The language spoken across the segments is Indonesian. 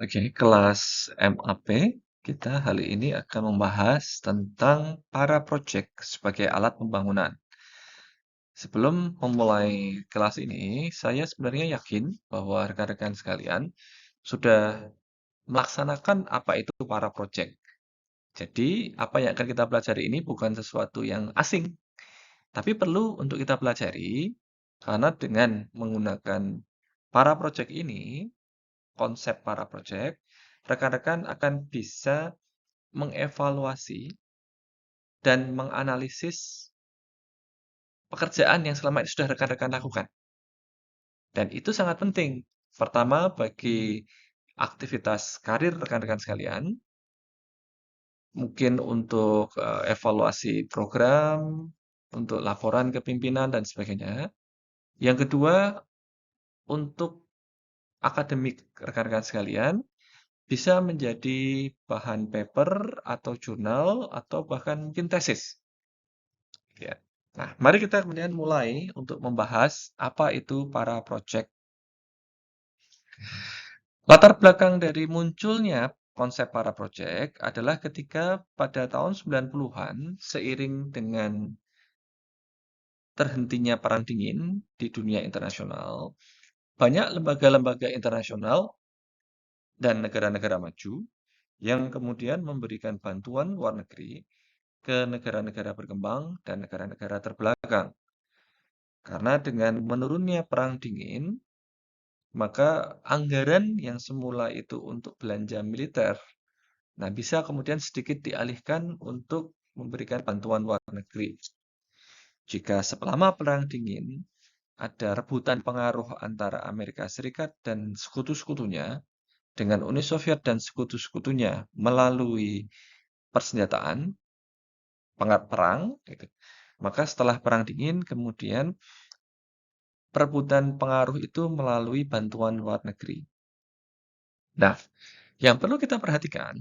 Oke, kelas MAP kita kali ini akan membahas tentang para proyek sebagai alat pembangunan. Sebelum memulai kelas ini, saya sebenarnya yakin bahwa rekan-rekan sekalian sudah melaksanakan apa itu para proyek. Jadi, apa yang akan kita pelajari ini bukan sesuatu yang asing, tapi perlu untuk kita pelajari karena dengan menggunakan para proyek ini, konsep para proyek, rekan-rekan akan bisa mengevaluasi dan menganalisis pekerjaan yang selama ini sudah rekan-rekan lakukan. Dan itu sangat penting. Pertama, bagi aktivitas karir rekan-rekan sekalian, mungkin untuk evaluasi program, untuk laporan ke pimpinan, dan sebagainya. Yang kedua, untuk akademik rekan-rekan sekalian, bisa menjadi bahan paper atau jurnal, atau bahkan mungkin tesis. Ya. Nah, mari kita kemudian mulai untuk membahas apa itu para project. Latar belakang dari munculnya konsep para project adalah ketika pada tahun 90-an, seiring dengan terhentinya Perang Dingin di dunia internasional, banyak lembaga-lembaga internasional dan negara-negara maju yang kemudian memberikan bantuan luar negeri ke negara-negara berkembang dan negara-negara terbelakang. Karena dengan menurunnya Perang Dingin, maka anggaran yang semula itu untuk belanja militer, nah bisa kemudian sedikit dialihkan untuk memberikan bantuan luar negeri. Jika selama Perang Dingin ada rebutan pengaruh antara Amerika Serikat dan sekutu-sekutunya dengan Uni Soviet dan sekutu-sekutunya melalui persenjataan, perang, gitu. Maka setelah Perang Dingin kemudian perebutan pengaruh itu melalui bantuan luar negeri. Nah, yang perlu kita perhatikan,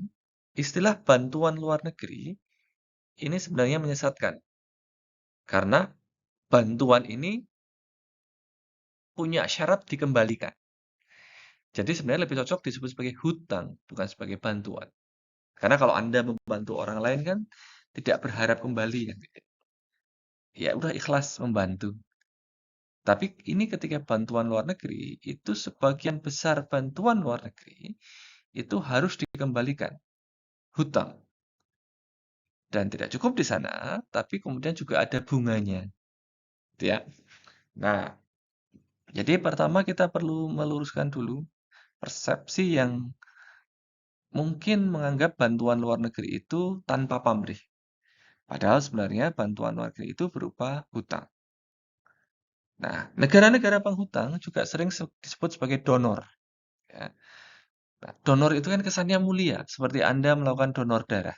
istilah bantuan luar negeri ini sebenarnya menyesatkan. Karena bantuan ini punya syarat dikembalikan. Jadi sebenarnya lebih cocok disebut sebagai hutang, bukan sebagai bantuan. Karena kalau Anda membantu orang lain kan tidak berharap kembali kan. Ya udah ikhlas membantu. Tapi ini ketika bantuan luar negeri, itu sebagian besar bantuan luar negeri itu harus dikembalikan. Hutang. Dan tidak cukup di sana, tapi kemudian juga ada bunganya. Gitu ya. Nah, jadi pertama kita perlu meluruskan dulu persepsi yang mungkin menganggap bantuan luar negeri itu tanpa pamrih. Padahal sebenarnya bantuan luar negeri itu berupa hutang. Nah, negara-negara penghutang juga sering disebut sebagai donor. Ya. Nah, donor itu kan kesannya mulia, seperti Anda melakukan donor darah.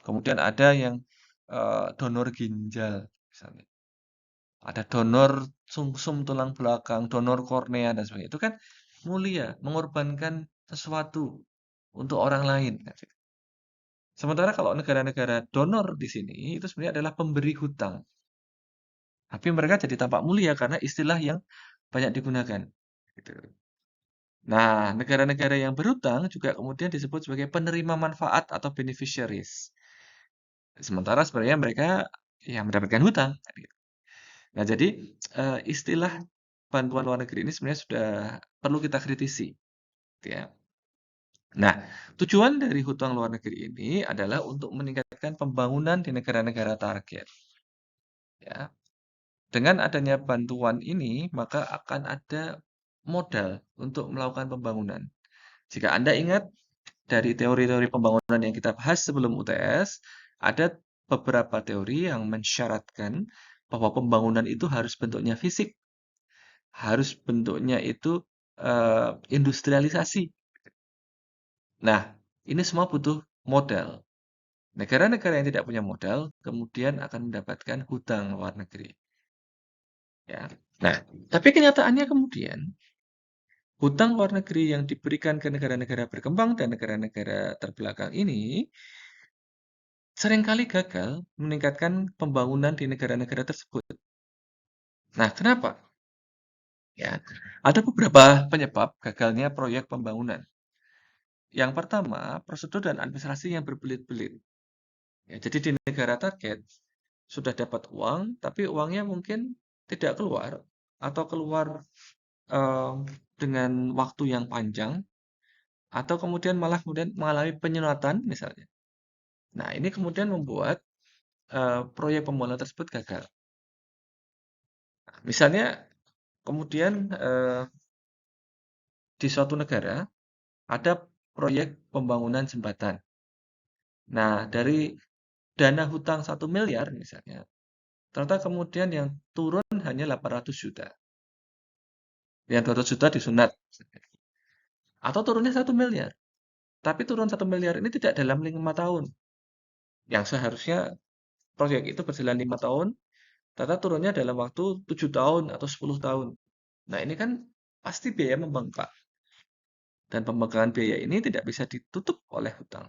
Kemudian ada yang donor ginjal, misalnya. Ada donor sumsum tulang belakang, donor kornea, dan sebagainya. Itu kan mulia, mengorbankan sesuatu untuk orang lain. Sementara kalau negara-negara donor di sini, itu sebenarnya adalah pemberi hutang. Tapi mereka jadi tampak mulia karena istilah yang banyak digunakan. Gitu. Nah, negara-negara yang berhutang juga kemudian disebut sebagai penerima manfaat atau beneficiaries. Sementara sebenarnya mereka yang mendapatkan hutang. Nah, jadi istilah bantuan luar negeri ini sebenarnya sudah perlu kita kritisi. Gitu ya. Nah, tujuan dari hutang luar negeri ini adalah untuk meningkatkan pembangunan di negara-negara target. Ya, dengan adanya bantuan ini, maka akan ada modal untuk melakukan pembangunan. Jika Anda ingat dari teori-teori pembangunan yang kita bahas sebelum UTS, ada beberapa teori yang mensyaratkan bahwa pembangunan itu harus bentuknya fisik, harus bentuknya itu industrialisasi. Nah, ini semua butuh modal. Negara-negara yang tidak punya modal kemudian akan mendapatkan hutang luar negeri. Ya. Nah, tapi kenyataannya kemudian hutang luar negeri yang diberikan ke negara-negara berkembang dan negara-negara terbelakang ini seringkali gagal meningkatkan pembangunan di negara-negara tersebut. Nah, kenapa? Ya, ada beberapa penyebab gagalnya proyek pembangunan. Yang pertama, prosedur dan administrasi yang berbelit-belit. Ya, jadi di negara target sudah dapat uang, tapi uangnya mungkin tidak keluar atau keluar em, dengan waktu yang panjang, atau kemudian malah kemudian mengalami penyunatan misalnya. Nah, ini kemudian membuat proyek pembangunan tersebut gagal. Misalnya kemudian di suatu negara ada proyek pembangunan jembatan. Nah, dari dana hutang 1 miliar misalnya, ternyata kemudian yang turun hanya 800 juta. Yang 200 juta disunat. Atau turunnya 1 miliar. Tapi turun 1 miliar ini tidak dalam 5 tahun. Yang seharusnya proyek itu berjalan 5 tahun, ternyata turunnya dalam waktu 7 tahun atau 10 tahun. Nah, ini kan pasti biaya membengkak. Dan pembengkakan biaya ini tidak bisa ditutup oleh hutang.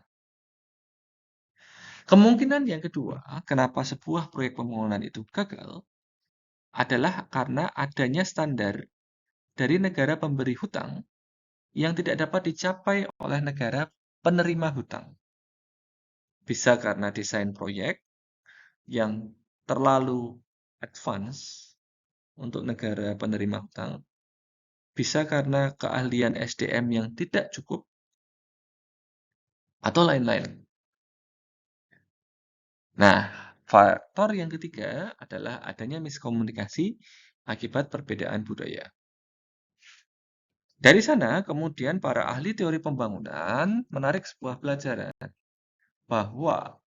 Kemungkinan yang kedua, kenapa sebuah proyek pembangunan itu gagal, adalah karena adanya standar dari negara pemberi hutang yang tidak dapat dicapai oleh negara penerima hutang. Bisa karena desain proyek yang terlalu advance untuk negara penerima hutang, bisa karena keahlian SDM yang tidak cukup, atau lain-lain. Nah, faktor yang ketiga adalah adanya miskomunikasi akibat perbedaan budaya. Dari sana, kemudian para ahli teori pembangunan menarik sebuah pelajaran bahwa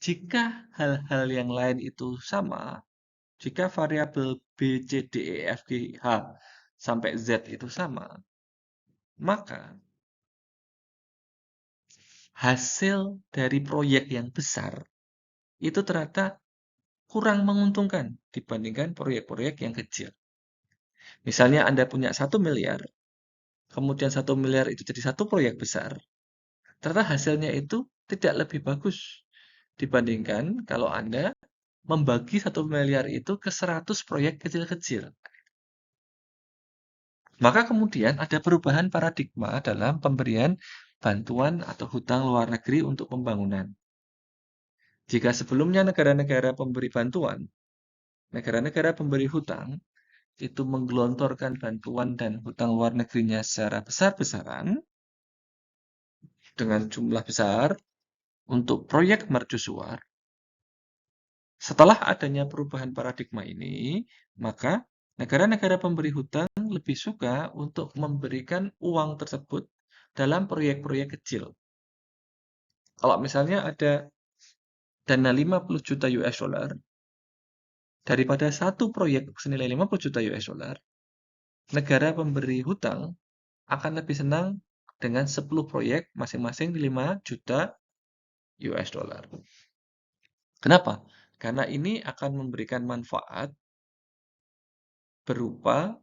jika hal-hal yang lain itu sama, jika variabel B, C, D, E, F, G, H sampai Z itu sama, maka hasil dari proyek yang besar itu ternyata kurang menguntungkan dibandingkan proyek-proyek yang kecil. Misalnya Anda punya 1 miliar, kemudian 1 miliar itu jadi satu proyek besar, ternyata hasilnya itu tidak lebih bagus dibandingkan kalau Anda membagi 1 miliar itu ke 100 proyek kecil-kecil. Maka kemudian ada perubahan paradigma dalam pemberian bantuan atau hutang luar negeri untuk pembangunan. Jika sebelumnya negara-negara pemberi bantuan, negara-negara pemberi hutang, itu menggelontorkan bantuan dan hutang luar negerinya secara besar-besaran, dengan jumlah besar, untuk proyek mercusuar. Setelah adanya perubahan paradigma ini, maka negara-negara pemberi hutang lebih suka untuk memberikan uang tersebut dalam proyek-proyek kecil. Kalau misalnya ada dana 50 juta US dollar, daripada satu proyek senilai 50 juta US dollar, negara pemberi hutang akan lebih senang dengan 10 proyek masing-masing 5 juta US dollar. Kenapa? Karena ini akan memberikan manfaat berupa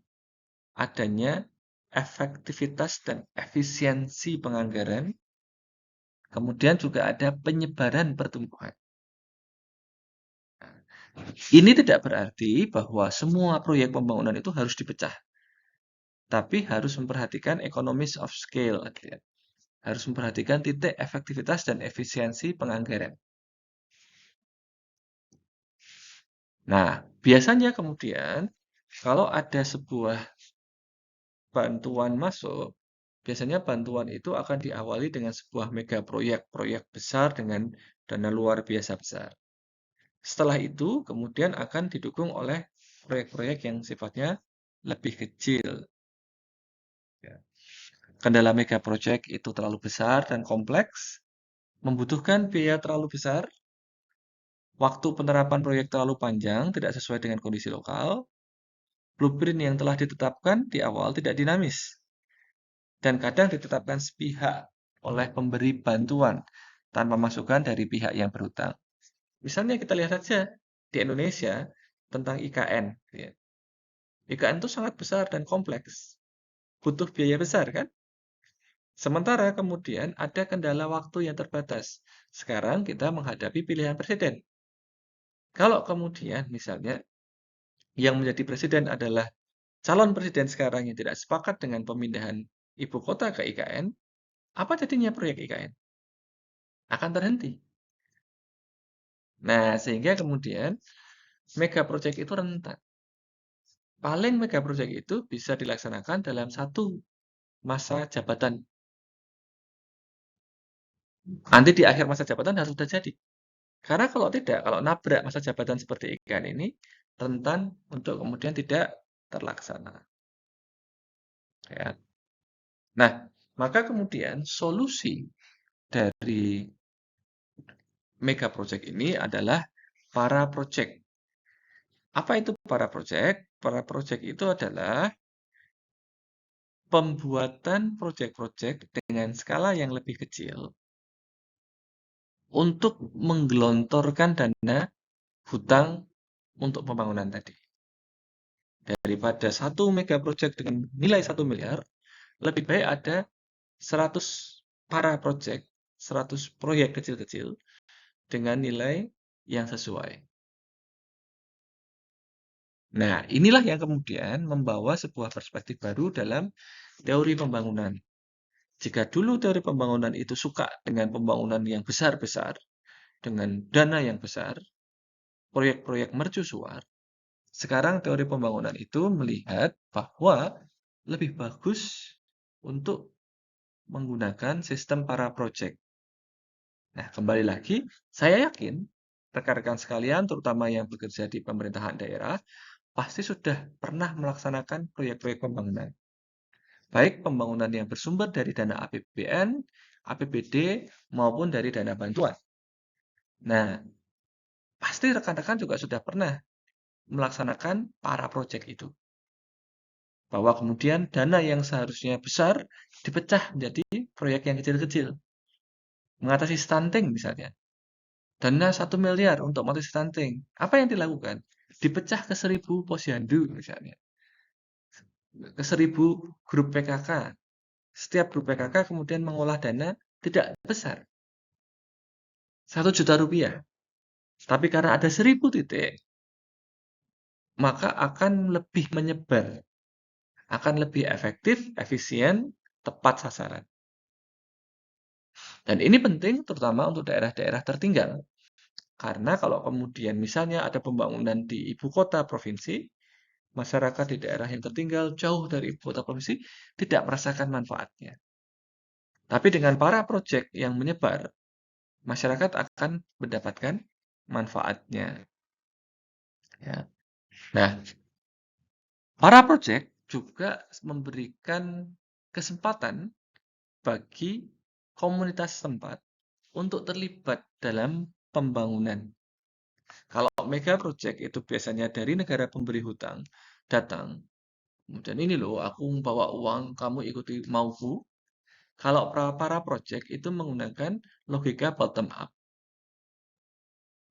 adanya efektivitas dan efisiensi penganggaran, kemudian juga ada penyebaran pertumbuhan. Ini tidak berarti bahwa semua proyek pembangunan itu harus dipecah, tapi harus memperhatikan economies of scale, harus memperhatikan titik efektivitas dan efisiensi penganggaran. Nah, biasanya kemudian kalau ada sebuah bantuan masuk, biasanya bantuan itu akan diawali dengan sebuah mega proyek besar dengan dana luar biasa besar. Setelah itu, kemudian akan didukung oleh proyek-proyek yang sifatnya lebih kecil. Ya. Kendala mega proyek itu terlalu besar dan kompleks, membutuhkan biaya terlalu besar, waktu penerapan proyek terlalu panjang, tidak sesuai dengan kondisi lokal, blueprint yang telah ditetapkan di awal tidak dinamis, dan kadang ditetapkan sepihak oleh pemberi bantuan tanpa masukan dari pihak yang berhutang. Misalnya kita lihat saja di Indonesia tentang IKN. Ya. IKN itu sangat besar dan kompleks, butuh biaya besar kan? Sementara kemudian ada kendala waktu yang terbatas. Sekarang kita menghadapi pilihan presiden. Kalau kemudian misalnya yang menjadi presiden adalah calon presiden sekarang yang tidak sepakat dengan pemindahan ibu kota ke IKN, Apa jadinya proyek IKN? Akan terhenti. Nah, sehingga kemudian mega project itu rentan. Paling mega project itu bisa dilaksanakan dalam satu masa jabatan. Nanti di akhir masa jabatan harus sudah jadi. Karena kalau tidak, kalau nabrak masa jabatan seperti IKN ini, rentan untuk kemudian tidak terlaksana. Ya. Nah, maka kemudian solusi dari mega project ini adalah para project. Apa itu para project? Para project itu adalah pembuatan project-project dengan skala yang lebih kecil untuk menggelontorkan dana hutang untuk pembangunan tadi. Daripada satu mega project dengan nilai 1 miliar, lebih baik ada 100 para project, 100 proyek kecil-kecil dengan nilai yang sesuai. Nah, inilah yang kemudian membawa sebuah perspektif baru dalam teori pembangunan. Jika dulu teori pembangunan itu suka dengan pembangunan yang besar-besar, dengan dana yang besar, proyek-proyek mercusuar, sekarang teori pembangunan itu melihat bahwa lebih bagus untuk menggunakan sistem para project. Nah, kembali lagi, saya yakin rekan-rekan sekalian, terutama yang bekerja di pemerintahan daerah, pasti sudah pernah melaksanakan proyek-proyek pembangunan. Baik pembangunan yang bersumber dari dana APBN, APBD, maupun dari dana bantuan. Nah, pasti rekan-rekan juga sudah pernah melaksanakan para proyek itu. Bahwa kemudian dana yang seharusnya besar dipecah menjadi proyek yang kecil-kecil. Mengatasi stunting misalnya. Dana 1 miliar untuk mengatasi stunting. Apa yang dilakukan? Dipecah ke 1.000 posyandu misalnya. Ke 1.000 grup PKK. Setiap grup PKK kemudian mengolah dana tidak besar. 1 juta rupiah. Tapi karena ada 1.000 titik, maka akan lebih menyebar. Akan lebih efektif, efisien, tepat sasaran. Dan ini penting terutama untuk daerah-daerah tertinggal. Karena kalau kemudian misalnya ada pembangunan di ibu kota provinsi, masyarakat di daerah yang tertinggal jauh dari ibu kota provinsi tidak merasakan manfaatnya. Tapi dengan para proyek yang menyebar, masyarakat akan mendapatkan manfaatnya. Ya. Nah, para proyek juga memberikan kesempatan bagi komunitas setempat untuk terlibat dalam pembangunan. Kalau mega project itu biasanya dari negara pemberi hutang datang, kemudian ini loh, aku bawa uang, kamu ikuti mauku. Kalau para project itu menggunakan logika bottom up.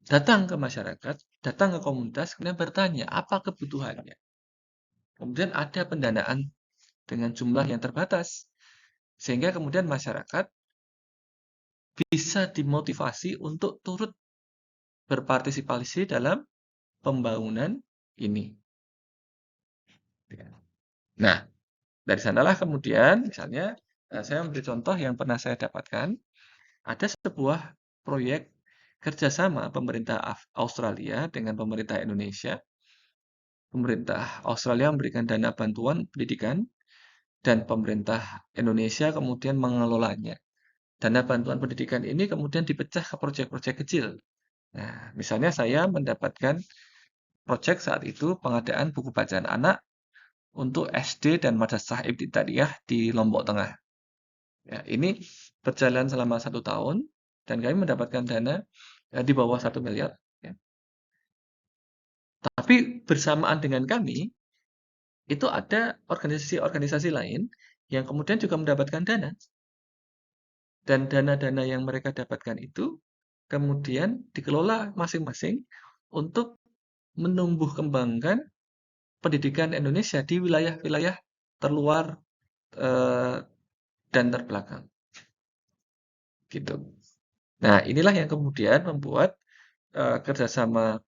Datang ke masyarakat, datang ke komunitas, kemudian bertanya apa kebutuhannya. Kemudian ada pendanaan dengan jumlah yang terbatas. Sehingga kemudian masyarakat bisa dimotivasi untuk turut berpartisipasi dalam pembangunan ini. Nah, dari sanalah kemudian misalnya saya memberi contoh yang pernah saya dapatkan. Ada sebuah proyek kerjasama pemerintah Australia dengan pemerintah Indonesia. Pemerintah Australia memberikan dana bantuan pendidikan dan pemerintah Indonesia kemudian mengelolanya. Dana bantuan pendidikan ini kemudian dipecah ke proyek-proyek kecil. Nah, misalnya saya mendapatkan proyek saat itu pengadaan buku bacaan anak untuk SD dan Madrasah Ibtidaiyah di Lombok Tengah. Ya, ini berjalan selama 1 tahun dan kami mendapatkan dana di bawah 1 miliar. Ya. Tapi bersamaan dengan kami, itu ada organisasi-organisasi lain yang kemudian juga mendapatkan dana. Dan dana-dana yang mereka dapatkan itu kemudian dikelola masing-masing untuk menumbuh kembangkan pendidikan Indonesia di wilayah-wilayah terluar eh, dan terbelakang. Gitu. Nah, inilah yang kemudian membuat kerjasama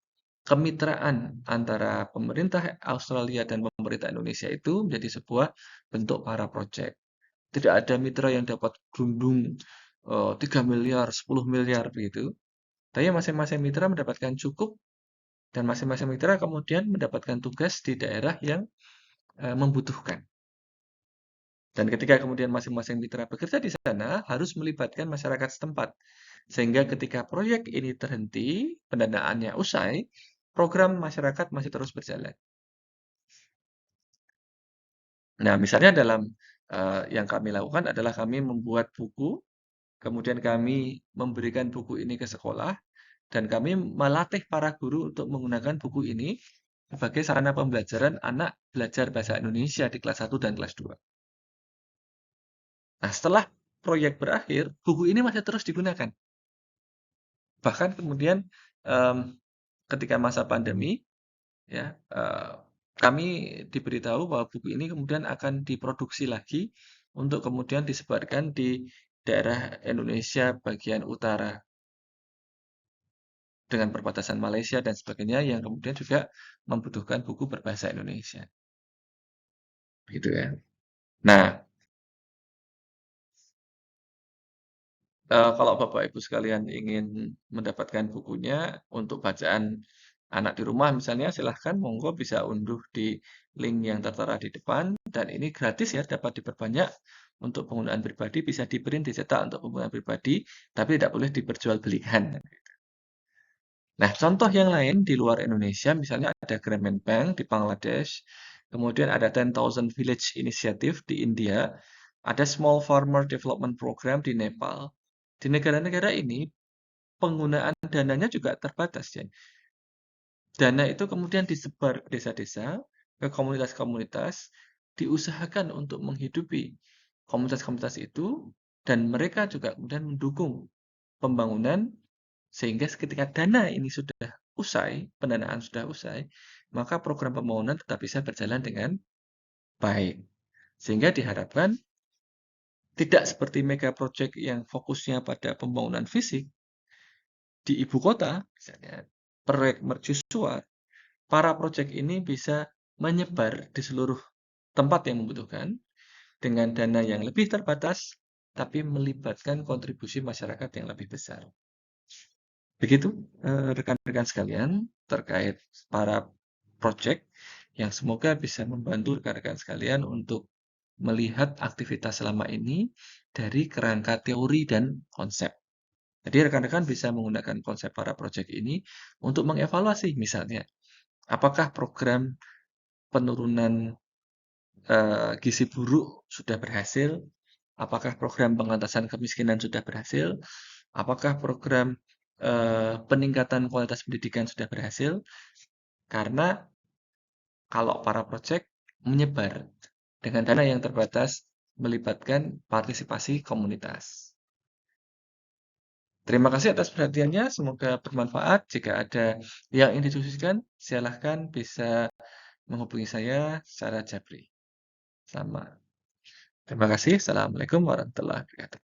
kemitraan antara pemerintah Australia dan pemerintah Indonesia itu menjadi sebuah bentuk para project. Tidak ada mitra yang dapat gerundung 3 miliar, 10 miliar begitu. Tapi masing-masing mitra mendapatkan cukup dan masing-masing mitra kemudian mendapatkan tugas di daerah yang membutuhkan. Dan ketika kemudian masing-masing mitra bekerja di sana, harus melibatkan masyarakat setempat. Sehingga ketika proyek ini terhenti, pendanaannya usai, program masyarakat masih terus berjalan. Nah, misalnya dalam yang kami lakukan adalah kami membuat buku, kemudian kami memberikan buku ini ke sekolah, dan kami melatih para guru untuk menggunakan buku ini sebagai sarana pembelajaran anak belajar bahasa Indonesia di kelas 1 dan kelas 2. Nah, setelah proyek berakhir, buku ini masih terus digunakan. Bahkan kemudian ketika masa pandemi, ya kami diberitahu bahwa buku ini kemudian akan diproduksi lagi untuk kemudian disebarkan di daerah Indonesia bagian utara dengan perbatasan Malaysia dan sebagainya yang kemudian juga membutuhkan buku berbahasa Indonesia. Gitu ya. Nah, kalau Bapak Ibu sekalian ingin mendapatkan bukunya untuk bacaan anak di rumah misalnya, silahkan monggo bisa unduh di link yang tertera di depan, dan ini gratis ya, dapat diperbanyak untuk penggunaan pribadi, bisa di-print, dicetak untuk penggunaan pribadi, tapi tidak boleh diperjualbelikan. Nah, contoh yang lain di luar Indonesia, misalnya ada Grameen Bank di Bangladesh, kemudian ada 10,000 Village Initiative di India, ada Small Farmer Development Program di Nepal. Di negara-negara ini, penggunaan dananya juga terbatas ya. Dana itu kemudian disebar ke desa-desa, ke komunitas-komunitas, diusahakan untuk menghidupi komunitas-komunitas itu, dan mereka juga kemudian mendukung pembangunan, sehingga ketika dana ini sudah usai, pendanaan sudah usai, maka program pembangunan tetap bisa berjalan dengan baik. Sehingga diharapkan tidak seperti mega project yang fokusnya pada pembangunan fisik di ibu kota, misalnya proyek mercusuar, para proyek ini bisa menyebar di seluruh tempat yang membutuhkan dengan dana yang lebih terbatas, tapi melibatkan kontribusi masyarakat yang lebih besar. Begitu rekan-rekan sekalian terkait para proyek yang semoga bisa membantu rekan-rekan sekalian untuk melihat aktivitas selama ini dari kerangka teori dan konsep. Jadi rekan-rekan bisa menggunakan konsep para proyek ini untuk mengevaluasi misalnya, apakah program penurunan gizi buruk sudah berhasil? Apakah program pengentasan kemiskinan sudah berhasil? Apakah program peningkatan kualitas pendidikan sudah berhasil? Karena kalau para proyek menyebar dengan dana yang terbatas, melibatkan partisipasi komunitas. Terima kasih atas perhatiannya, semoga bermanfaat. Jika ada yang ingin didiskusikan, silahkan bisa menghubungi saya secara japri. Terima kasih. Assalamualaikum warahmatullahi wabarakatuh.